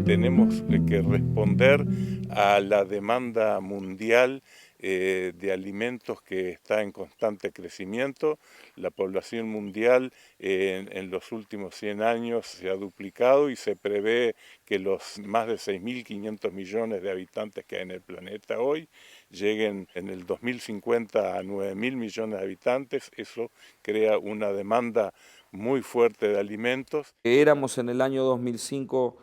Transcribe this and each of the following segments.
Tenemos que responder a la demanda mundial de alimentos que está en constante crecimiento. La población mundial en los últimos 100 años se ha duplicado y se prevé que los más de 6.500 millones de habitantes que hay en el planeta hoy lleguen en el 2050 a 9.000 millones de habitantes. Eso crea una demanda muy fuerte de alimentos. Éramos en el año 2005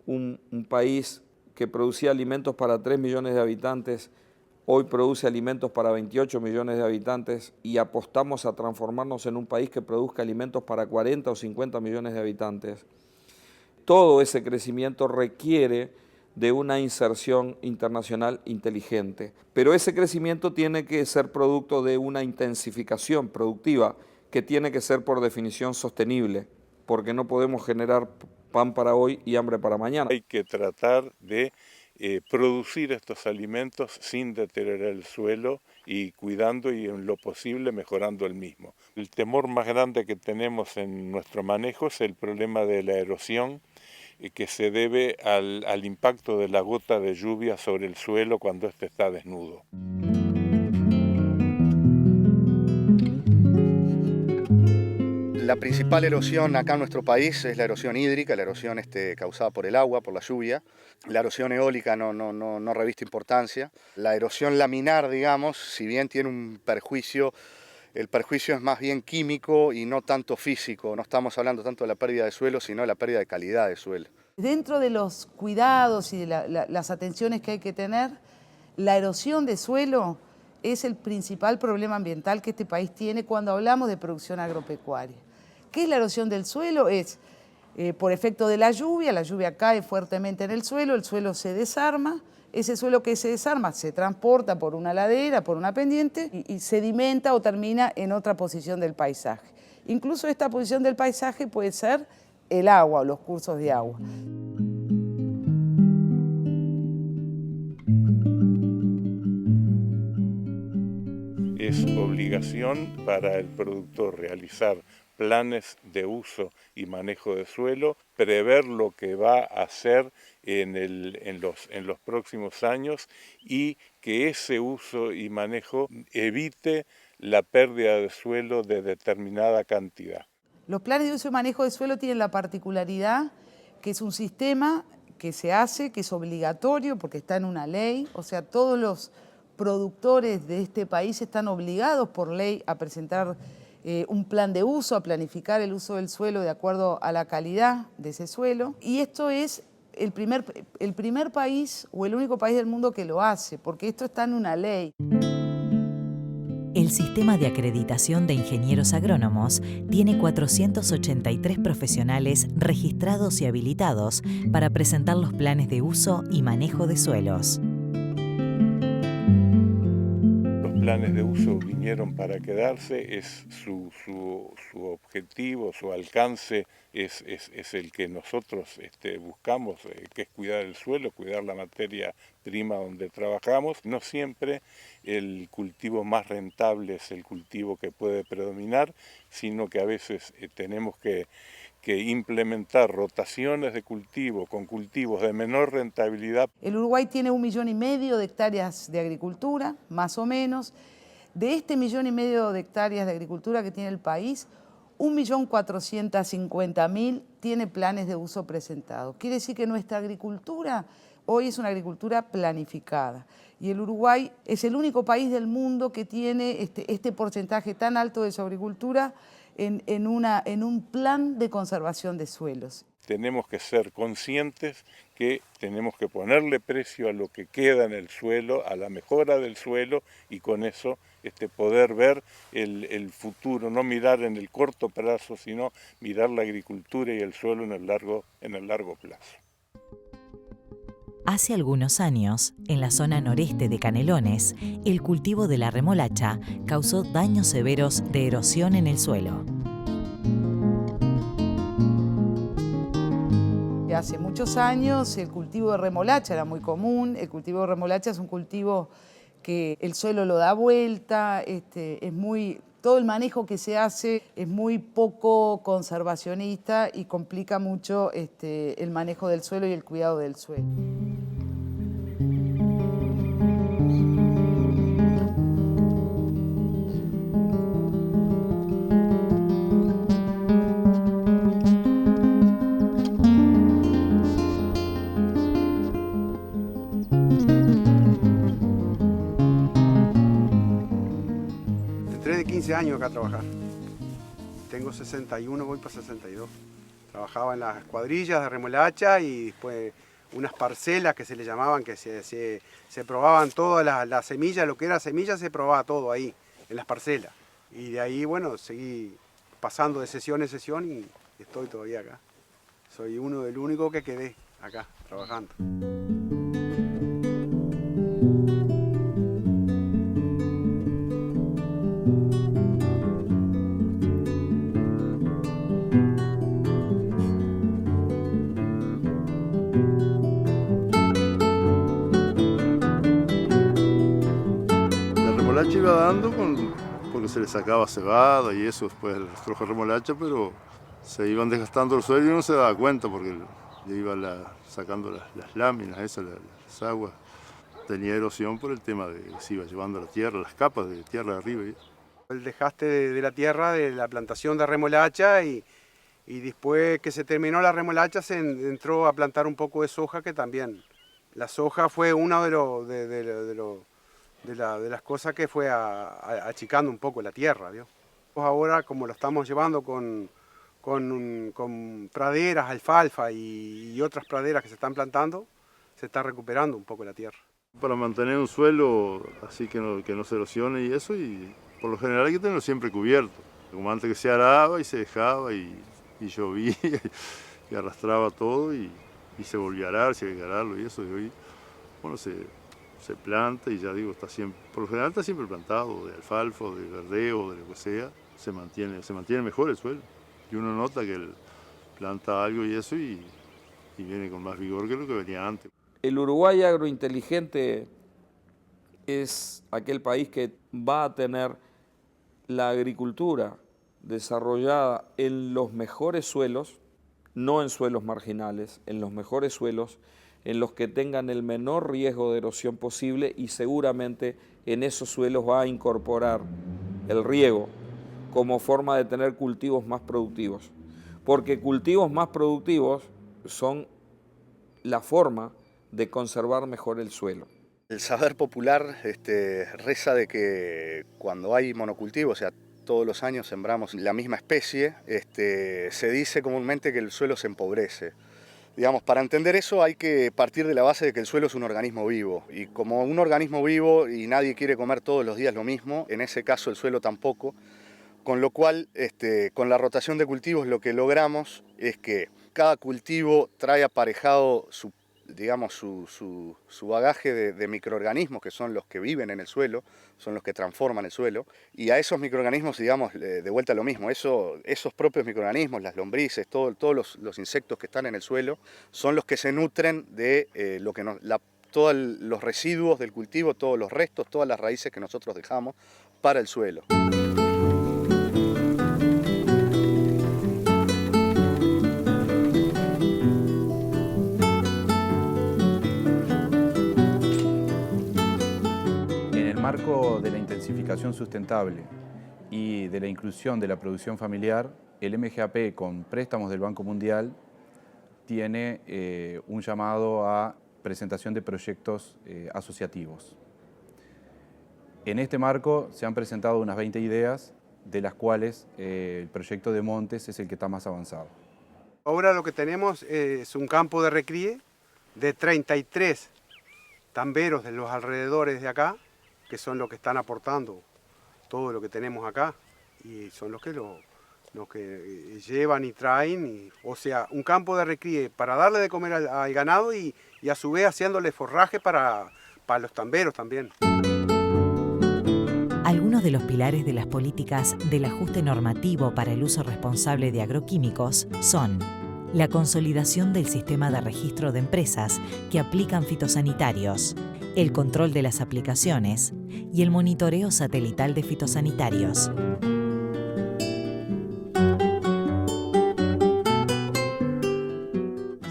un país que producía alimentos para 3 millones de habitantes, hoy produce alimentos para 28 millones de habitantes y apostamos a transformarnos en un país que produzca alimentos para 40 o 50 millones de habitantes. Todo ese crecimiento requiere de una inserción internacional inteligente, pero ese crecimiento tiene que ser producto de una intensificación productiva que tiene que ser por definición sostenible, porque no podemos generar pan para hoy y hambre para mañana. Hay que tratar de producir estos alimentos sin deteriorar el suelo y cuidando y en lo posible mejorando el mismo. El temor más grande que tenemos en nuestro manejo es el problema de la erosión, que se debe al impacto de la gota de lluvia sobre el suelo cuando éste está desnudo. La principal erosión acá en nuestro país es la erosión hídrica, la erosión causada por el agua, por la lluvia. La erosión eólica no reviste importancia. La erosión laminar, digamos, si bien tiene un perjuicio, el perjuicio es más bien químico y no tanto físico. No estamos hablando tanto de la pérdida de suelo, sino de la pérdida de calidad de suelo. Dentro de los cuidados y de las atenciones que hay que tener, la erosión de suelo es el principal problema ambiental que este país tiene cuando hablamos de producción agropecuaria. ¿Qué es la erosión del suelo? Es por efecto de la lluvia cae fuertemente en el suelo se desarma, ese suelo que se desarma se transporta por una ladera, por una pendiente y sedimenta o termina en otra posición del paisaje. Incluso esta posición del paisaje puede ser el agua o los cursos de agua. Es obligación para el productor realizar planes de uso y manejo de suelo, prever lo que va a hacer en los próximos años y que ese uso y manejo evite la pérdida de suelo de determinada cantidad. Los planes de uso y manejo de suelo tienen la particularidad que es un sistema que se hace, que es obligatorio porque está en una ley, o sea, todos los productores de este país están obligados por ley a presentar un plan de uso, a planificar el uso del suelo de acuerdo a la calidad de ese suelo. Y esto es el primer país o el único país del mundo que lo hace, porque esto está en una ley. El Sistema de Acreditación de Ingenieros Agrónomos tiene 483 profesionales registrados y habilitados para presentar los planes de uso y manejo de suelos. Planes de uso vinieron para quedarse, es su objetivo, su alcance es el que nosotros buscamos, que es cuidar el suelo, cuidar la materia prima donde trabajamos. No siempre el cultivo más rentable es el cultivo que puede predominar, sino que a veces tenemos que implementar rotaciones de cultivo con cultivos de menor rentabilidad. El Uruguay tiene 1,5 millones de hectáreas de agricultura, más o menos. De este 1,5 millones de hectáreas de agricultura que tiene el país, 1.450.000 tiene planes de uso presentados. Quiere decir que nuestra agricultura hoy es una agricultura planificada. Y el Uruguay es el único país del mundo que tiene este porcentaje tan alto de su agricultura en un plan de conservación de suelos. Tenemos que ser conscientes que tenemos que ponerle precio a lo que queda en el suelo, a la mejora del suelo, y con eso poder ver el futuro, no mirar en el corto plazo, sino mirar la agricultura y el suelo en el largo plazo. Hace algunos años, en la zona noreste de Canelones, el cultivo de la remolacha causó daños severos de erosión en el suelo. Hace muchos años el cultivo de remolacha era muy común. El cultivo de remolacha es un cultivo que el suelo lo da vuelta, todo el manejo que se hace es muy poco conservacionista y complica mucho el manejo del suelo y el cuidado del suelo. Entré de 15 años acá a trabajar. Tengo 61, voy para 62. Trabajaba en las cuadrillas de remolacha y después unas parcelas que se le llamaban, que se probaban todas las semillas, lo que era semilla se probaba todo ahí, en las parcelas. Y de ahí, bueno, seguí pasando de sesión en sesión y estoy todavía acá. Soy uno del único que quedé acá, trabajando. La remolacha iba dando porque se le sacaba cebada y eso después el rastrojo de remolacha, pero se iban desgastando el suelo y uno se daba cuenta porque le iba sacando las láminas, las aguas. Tenía erosión por el tema de que se iba llevando la tierra, las capas de tierra de arriba. El desgaste de la tierra, de la plantación de remolacha y después que se terminó la remolacha se entró a plantar un poco de soja, que también la soja fue una de las cosas que fue achicando un poco la tierra, ¿vio? Ahora, como lo estamos llevando con praderas, alfalfa y otras praderas que se están plantando, se está recuperando un poco la tierra. Para mantener un suelo así que no se erosione y eso, y por lo general hay que tenerlo siempre cubierto. Como antes que se araba y se dejaba y llovía y arrastraba todo y se volvía a arar, si hay que ararlo y eso. Y hoy, bueno, se planta y ya digo, por lo general está siempre plantado, de alfalfa, de verdeo, de lo que sea, se mantiene mejor el suelo. Y uno nota que él planta algo y eso y viene con más vigor que lo que venía antes. El Uruguay agrointeligente es aquel país que va a tener la agricultura desarrollada en los mejores suelos, no en suelos marginales, en los mejores suelos, en los que tengan el menor riesgo de erosión posible, y seguramente en esos suelos va a incorporar el riego como forma de tener cultivos más productivos. Porque cultivos más productivos son la forma de conservar mejor el suelo. El saber popular reza de que cuando hay monocultivo, o sea, todos los años sembramos la misma especie, se dice comúnmente que el suelo se empobrece. Digamos, para entender eso hay que partir de la base de que el suelo es un organismo vivo, y como un organismo vivo y nadie quiere comer todos los días lo mismo, en ese caso el suelo tampoco, con lo cual con la rotación de cultivos lo que logramos es que cada cultivo trae aparejado su bagaje de microorganismos, que son los que viven en el suelo, son los que transforman el suelo, y a esos microorganismos, digamos, de vuelta lo mismo, esos propios microorganismos, las lombrices, todos los insectos que están en el suelo, son los que se nutren de todos los residuos del cultivo, todos los restos, todas las raíces que nosotros dejamos para el suelo. marco marco de la intensificación sustentable y de la inclusión de la producción familiar, el MGAP con préstamos del Banco Mundial tiene un llamado a presentación de proyectos asociativos. En este marco se han presentado unas 20 ideas, de las cuales el proyecto de Montes es el que está más avanzado. Ahora lo que tenemos es un campo de recríe de 33 tamberos de los alrededores de acá, que son los que están aportando todo lo que tenemos acá, y son los que llevan y traen, o sea, un campo de recríe para darle de comer al ganado y a su vez haciéndole forraje para los tamberos también. Algunos de los pilares de las políticas del ajuste normativo para el uso responsable de agroquímicos son la consolidación del sistema de registro de empresas que aplican fitosanitarios, el control de las aplicaciones y el monitoreo satelital de fitosanitarios.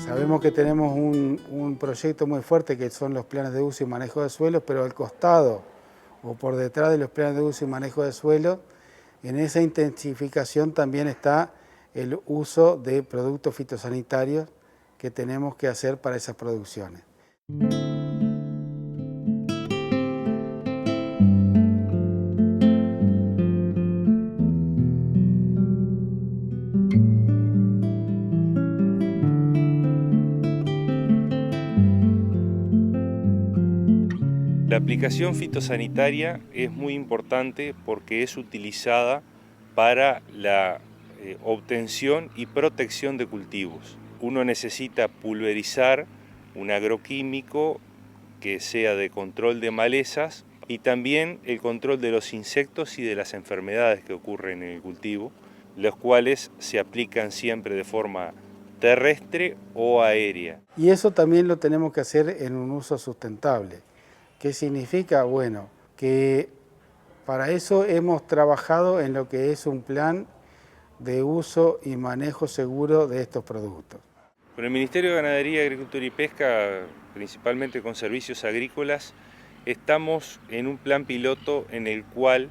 Sabemos que tenemos un proyecto muy fuerte que son los planes de uso y manejo de suelos, pero al costado o por detrás de los planes de uso y manejo de suelo, en esa intensificación también está el uso de productos fitosanitarios que tenemos que hacer para esas producciones. La aplicación fitosanitaria es muy importante porque es utilizada para la obtención y protección de cultivos. Uno necesita pulverizar un agroquímico que sea de control de malezas y también el control de los insectos y de las enfermedades que ocurren en el cultivo, los cuales se aplican siempre de forma terrestre o aérea. Y eso también lo tenemos que hacer en un uso sustentable. ¿Qué significa? Bueno, que para eso hemos trabajado en lo que es un plan de uso y manejo seguro de estos productos. Con el Ministerio de Ganadería, Agricultura y Pesca, principalmente con servicios agrícolas, estamos en un plan piloto en el cual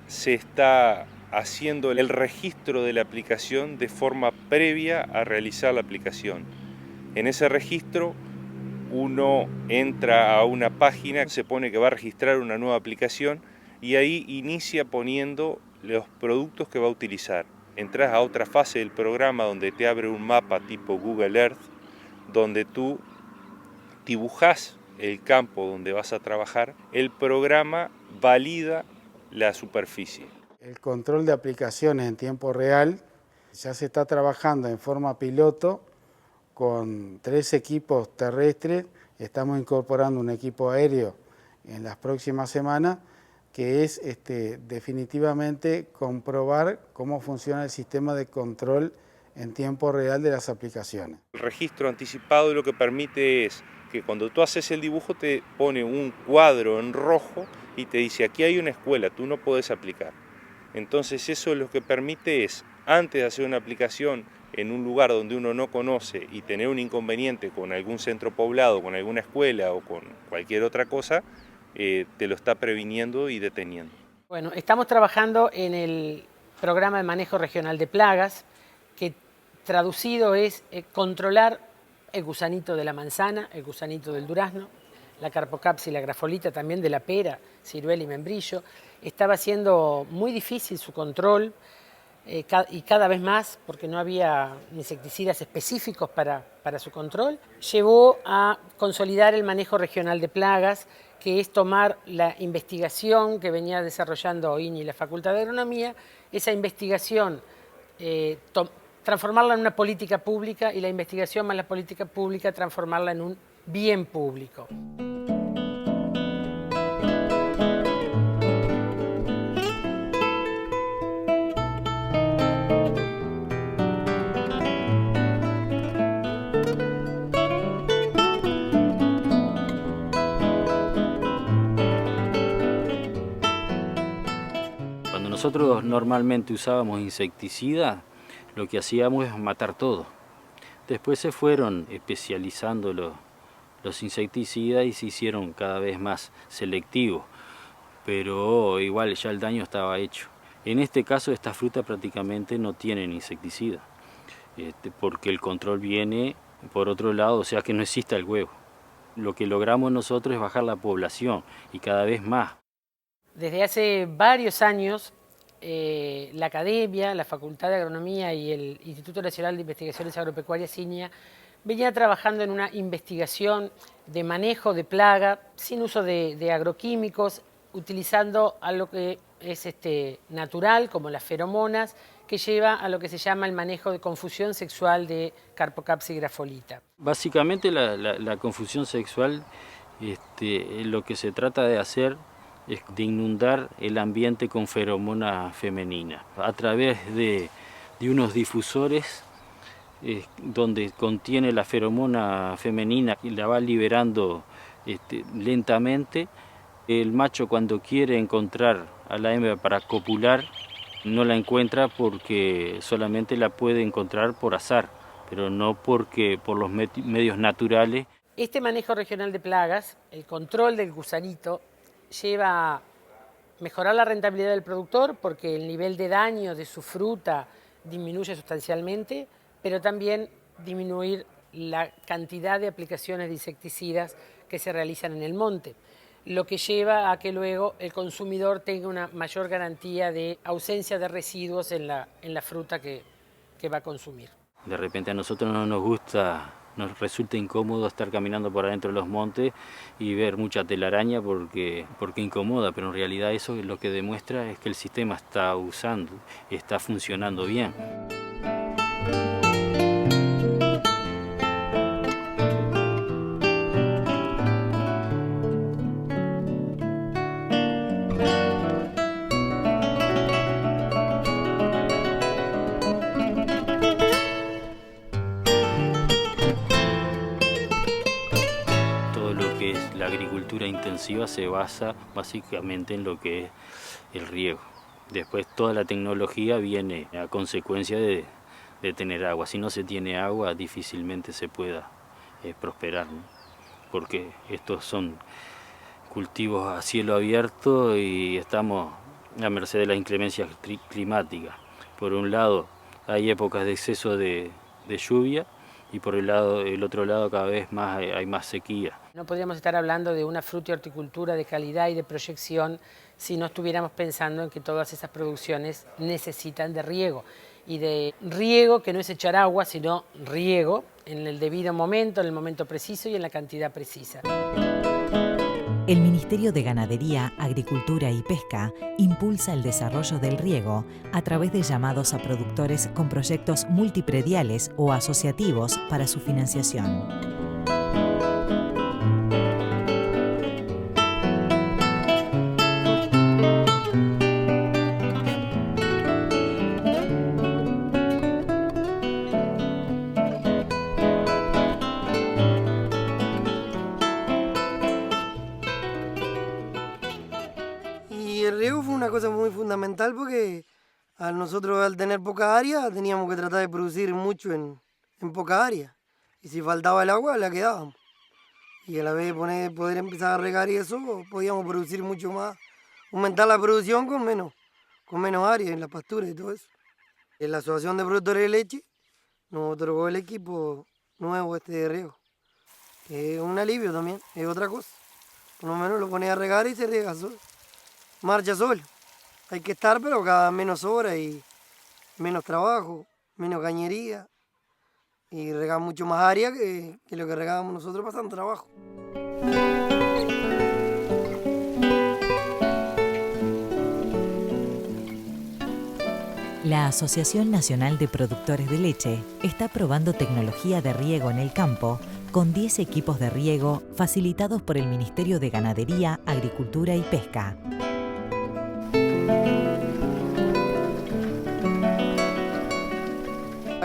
se está haciendo el registro de la aplicación de forma previa a realizar la aplicación. En ese registro uno entra a una página, se pone que va a registrar una nueva aplicación y ahí inicia poniendo los productos que va a utilizar. Entras a otra fase del programa donde te abre un mapa tipo Google Earth, donde tú dibujas el campo donde vas a trabajar, el programa valida la superficie. El control de aplicaciones en tiempo real ya se está trabajando en forma piloto con 3 equipos terrestres. Estamos incorporando un equipo aéreo en las próximas semanas, que es definitivamente comprobar cómo funciona el sistema de control en tiempo real de las aplicaciones. El registro anticipado lo que permite es que cuando tú haces el dibujo te pone un cuadro en rojo y te dice aquí hay una escuela, tú no puedes aplicar. Entonces eso lo que permite es, antes de hacer una aplicación en un lugar donde uno no conoce y tener un inconveniente con algún centro poblado, con alguna escuela o con cualquier otra cosa, te lo está previniendo y deteniendo. Bueno, estamos trabajando en el programa de manejo regional de plagas, que traducido es controlar el gusanito de la manzana, el gusanito del durazno, la Carpocaps y la grafolita también de la pera, ciruela y membrillo. Estaba siendo muy difícil su control y cada vez más, porque no había insecticidas específicos para su control, llevó a consolidar el manejo regional de plagas, que es tomar la investigación que venía desarrollando OINI y la Facultad de Agronomía, esa investigación, transformarla en una política pública y la investigación más la política pública transformarla en un bien público. Nosotros normalmente usábamos insecticida, lo que hacíamos es matar todo. Después se fueron especializando los insecticidas y se hicieron cada vez más selectivos. pero igual ya el daño estaba hecho. En este caso esta fruta prácticamente no tienen insecticida, porque el control viene por otro lado, o sea que no exista el huevo. Lo que logramos nosotros es bajar la población y cada vez más. Desde hace varios años, la Academia, la Facultad de Agronomía y el Instituto Nacional de Investigaciones Agropecuarias, INIA, venía trabajando en una investigación de manejo de plaga sin uso de agroquímicos, utilizando algo que es natural, como las feromonas, que lleva a lo que se llama el manejo de confusión sexual de Carpocapsis grafolita. Básicamente la confusión sexual, lo que se trata de hacer es de inundar el ambiente con feromona femenina a través de unos difusores donde contiene la feromona femenina y la va liberando lentamente. El macho, cuando quiere encontrar a la hembra para copular, no la encuentra porque solamente la puede encontrar por azar, pero no porque por los medios naturales. Este manejo regional de plagas, el control del gusanito, lleva a mejorar la rentabilidad del productor porque el nivel de daño de su fruta disminuye sustancialmente, pero también disminuir la cantidad de aplicaciones de insecticidas que se realizan en el monte, lo que lleva a que luego el consumidor tenga una mayor garantía de ausencia de residuos en la fruta que va a consumir. De repente a nosotros no nos gusta, nos resulta incómodo estar caminando por adentro de los montes y ver mucha telaraña porque incomoda, pero en realidad eso lo que demuestra es que el sistema está funcionando bien. La agricultura intensiva se basa básicamente en lo que es el riego. Después toda la tecnología viene a consecuencia de tener agua. Si no se tiene agua, difícilmente se pueda prosperar, ¿no? Porque estos son cultivos a cielo abierto y estamos a merced de las inclemencias climáticas. Por un lado, hay épocas de exceso de lluvia y por el otro lado cada vez más hay más sequía. No podríamos estar hablando de una fruta y horticultura de calidad y de proyección si no estuviéramos pensando en que todas esas producciones necesitan de riego. Y de riego que no es echar agua, sino riego en el debido momento, en el momento preciso y en la cantidad precisa. El Ministerio de Ganadería, Agricultura y Pesca impulsa el desarrollo del riego a través de llamados a productores con proyectos multiprediales o asociativos para su financiación. Y el riego fue una cosa muy fundamental porque nosotros al tener poca área teníamos que tratar de producir mucho en poca área. Y si faltaba el agua la quedábamos. Y a la vez de poder empezar a regar y eso, podíamos producir mucho más, aumentar la producción con menos área en las pasturas y todo eso. En la Asociación de Productores de Leche nos otorgó el equipo nuevo de riego. Es un alivio también, es otra cosa. Por lo menos lo pones a regar y se riega solo. Marcha solo. Hay que estar, pero cada menos horas y menos trabajo, menos cañería. Y regar mucho más área que lo que regábamos nosotros pasando trabajo. La Asociación Nacional de Productores de Leche está probando tecnología de riego en el campo con 10 equipos de riego facilitados por el Ministerio de Ganadería, Agricultura y Pesca.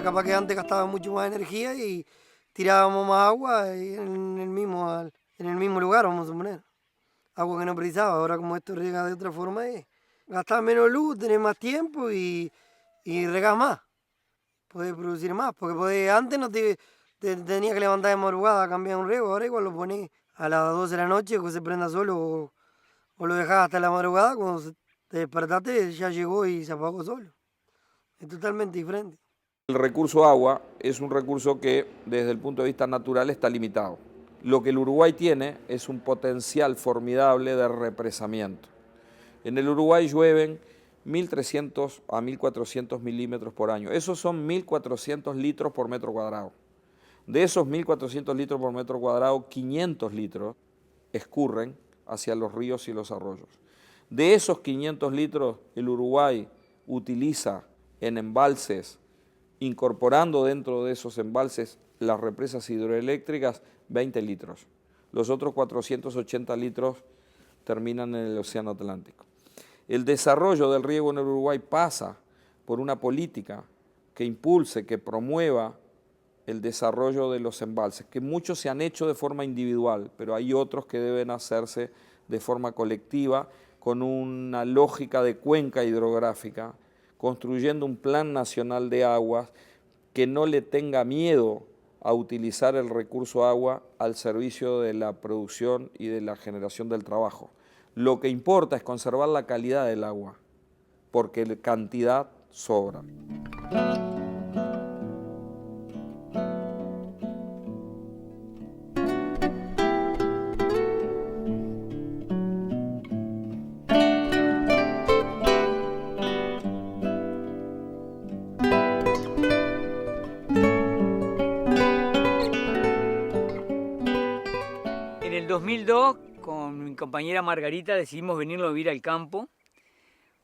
Capaz que antes gastaba mucho más energía y tirábamos más agua en el mismo lugar, vamos a suponer. Agua que no precisaba. Ahora como esto riega de otra forma, gastar menos luz, tener más tiempo y regar más. Poder producir más, porque antes no te tenías que levantar de madrugada a cambiar un riego, ahora igual lo pones a las 12 de la noche que se prenda solo o lo dejás hasta la madrugada, cuando te despertaste ya llegó y se apagó solo. Es totalmente diferente. El recurso agua es un recurso que desde el punto de vista natural está limitado. Lo que el Uruguay tiene es un potencial formidable de represamiento. En el Uruguay llueven 1.300 a 1.400 milímetros por año. Esos son 1.400 litros por metro cuadrado. De esos 1.400 litros por metro cuadrado, 500 litros escurren hacia los ríos y los arroyos. De esos 500 litros, el Uruguay utiliza en embalses, incorporando dentro de esos embalses las represas hidroeléctricas, 20 litros. Los otros 480 litros terminan en el Océano Atlántico. El desarrollo del riego en el Uruguay pasa por una política que impulse, que promueva el desarrollo de los embalses, que muchos se han hecho de forma individual, pero hay otros que deben hacerse de forma colectiva, con una lógica de cuenca hidrográfica, construyendo un plan nacional de aguas que no le tenga miedo a utilizar el recurso agua al servicio de la producción y de la generación del trabajo. Lo que importa es conservar la calidad del agua, porque la cantidad sobra. En el 2002, con mi compañera Margarita, decidimos venirnos a vivir al campo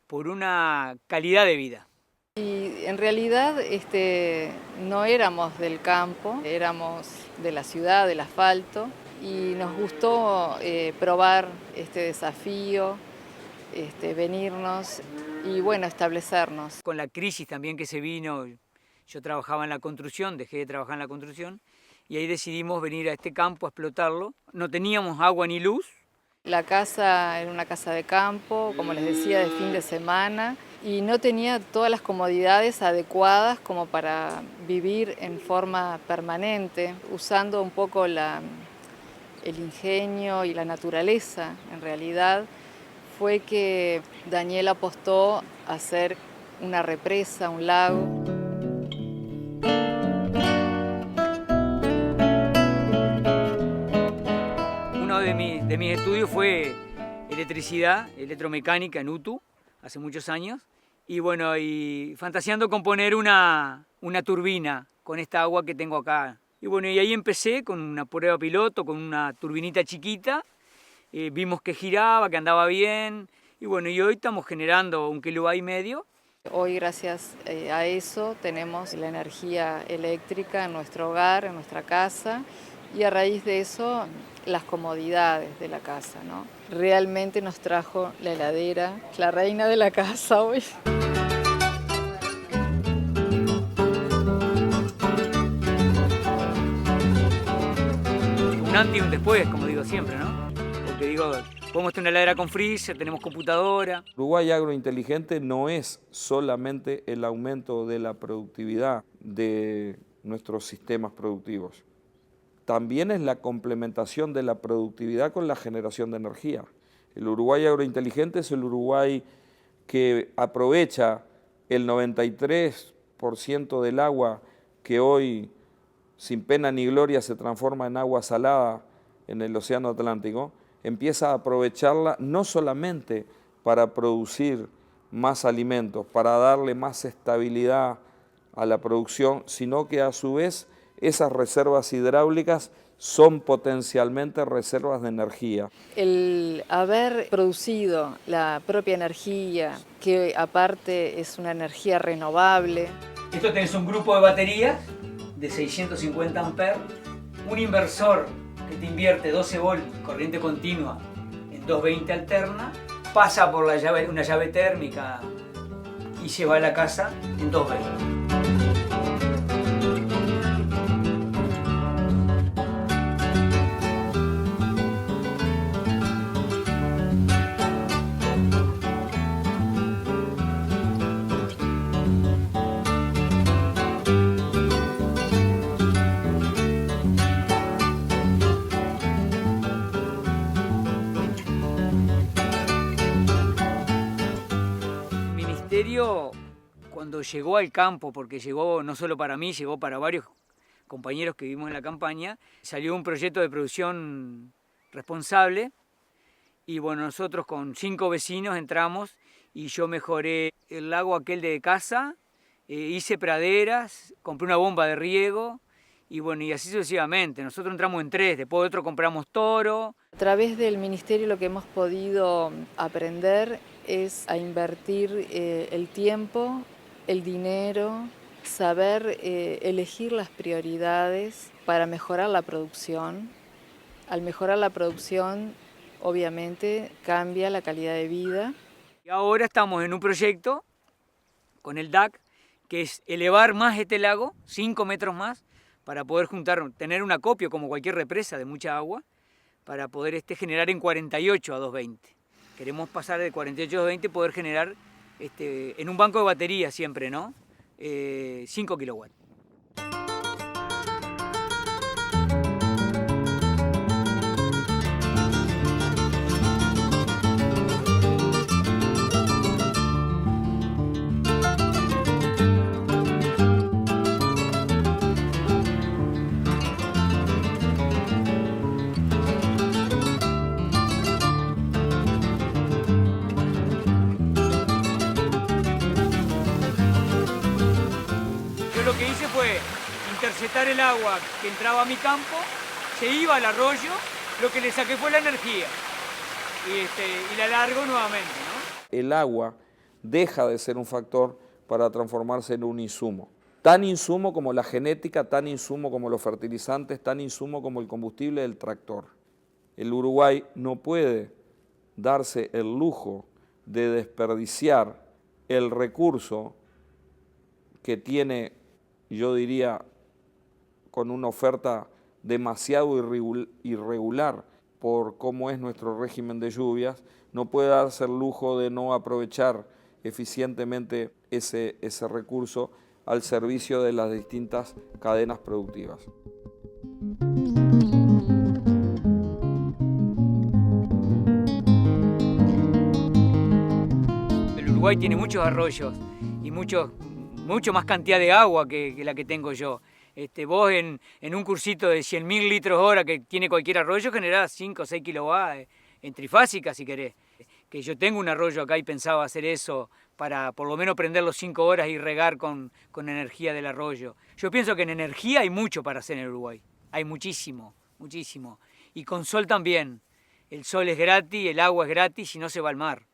por una calidad de vida. Y en realidad no éramos del campo, éramos de la ciudad, del asfalto, y nos gustó probar este desafío, venirnos y bueno, establecernos. Con la crisis también que se vino, yo trabajaba en la construcción, dejé de trabajar en la construcción, y ahí decidimos venir a este campo a explotarlo. No teníamos agua ni luz. La casa era una casa de campo, como les decía, de fin de semana, y no tenía todas las comodidades adecuadas como para vivir en forma permanente, usando un poco el ingenio y la naturaleza. En realidad fue que Daniel apostó a hacer una represa, un lago. Uno de mis estudios fue electricidad, electromecánica en UTU, hace muchos años. Y bueno, y fantaseando con poner una turbina con esta agua que tengo acá. Y bueno, y ahí empecé con una prueba piloto, con una turbinita chiquita. Vimos que giraba, que andaba bien. Y bueno, y hoy estamos generando 1,5 kW. Hoy, gracias a eso, tenemos la energía eléctrica en nuestro hogar, en nuestra casa. Y a raíz de eso, las comodidades de la casa, ¿no? Realmente nos trajo la heladera, la reina de la casa hoy. Un antes y un después, como digo siempre, ¿no? Porque digo, podemos tener una heladera con freezer, tenemos computadora. Uruguay Agrointeligente no es solamente el aumento de la productividad de nuestros sistemas productivos. También es la complementación de la productividad con la generación de energía. El Uruguay Agrointeligente es el Uruguay que aprovecha el 93% del agua que hoy, sin pena ni gloria, se transforma en agua salada en el Océano Atlántico, empieza a aprovecharla no solamente para producir más alimentos, para darle más estabilidad a la producción, sino que a su vez esas reservas hidráulicas son potencialmente reservas de energía. El haber producido la propia energía, que aparte es una energía renovable. Esto tenés un grupo de baterías de 650 amperes, un inversor que te invierte 12 volts, corriente continua, en 220 alterna, pasa por una llave térmica y se va a la casa en 220. ministerio, cuando llegó al campo, porque llegó no solo para mí, llegó para varios compañeros que vivimos en la campaña, salió un proyecto de producción responsable y bueno, nosotros con 5 vecinos entramos y yo mejoré el lago aquel de casa, hice praderas, compré una bomba de riego y bueno, y así sucesivamente. Nosotros entramos en 3, después de otro compramos toro. A través del ministerio lo que hemos podido aprender es a invertir el tiempo, el dinero, saber elegir las prioridades para mejorar la producción. Al mejorar la producción, obviamente, cambia la calidad de vida. Y ahora estamos en un proyecto con el DAC, que es elevar más este lago, 5 metros más, para poder tener un acopio como cualquier represa de mucha agua, para poder generar en 48 a 220. Queremos pasar de 48 a 220, poder generar en un banco de batería siempre, ¿no? 5 kilowatts. Lo que hice fue interceptar el agua que entraba a mi campo, se iba al arroyo, lo que le saqué fue la energía y la largo nuevamente, ¿no? El agua deja de ser un factor para transformarse en un insumo. Tan insumo como la genética, tan insumo como los fertilizantes, tan insumo como el combustible del tractor. El Uruguay no puede darse el lujo de desperdiciar el recurso que tiene, yo diría, con una oferta demasiado irregular por cómo es nuestro régimen de lluvias, no puede darse el lujo de no aprovechar eficientemente ese recurso al servicio de las distintas cadenas productivas. El Uruguay tiene muchos arroyos y mucho más cantidad de agua que la que tengo yo. Vos en un cursito de 100.000 litros hora que tiene cualquier arroyo generás 5 o 6 kilowatts en trifásica si querés. Que yo tengo un arroyo acá y pensaba hacer eso para por lo menos prender los 5 horas y regar con energía del arroyo. Yo pienso que en energía hay mucho para hacer en el Uruguay. Hay muchísimo, muchísimo. Y con sol también. El sol es gratis, el agua es gratis y no se va al mar.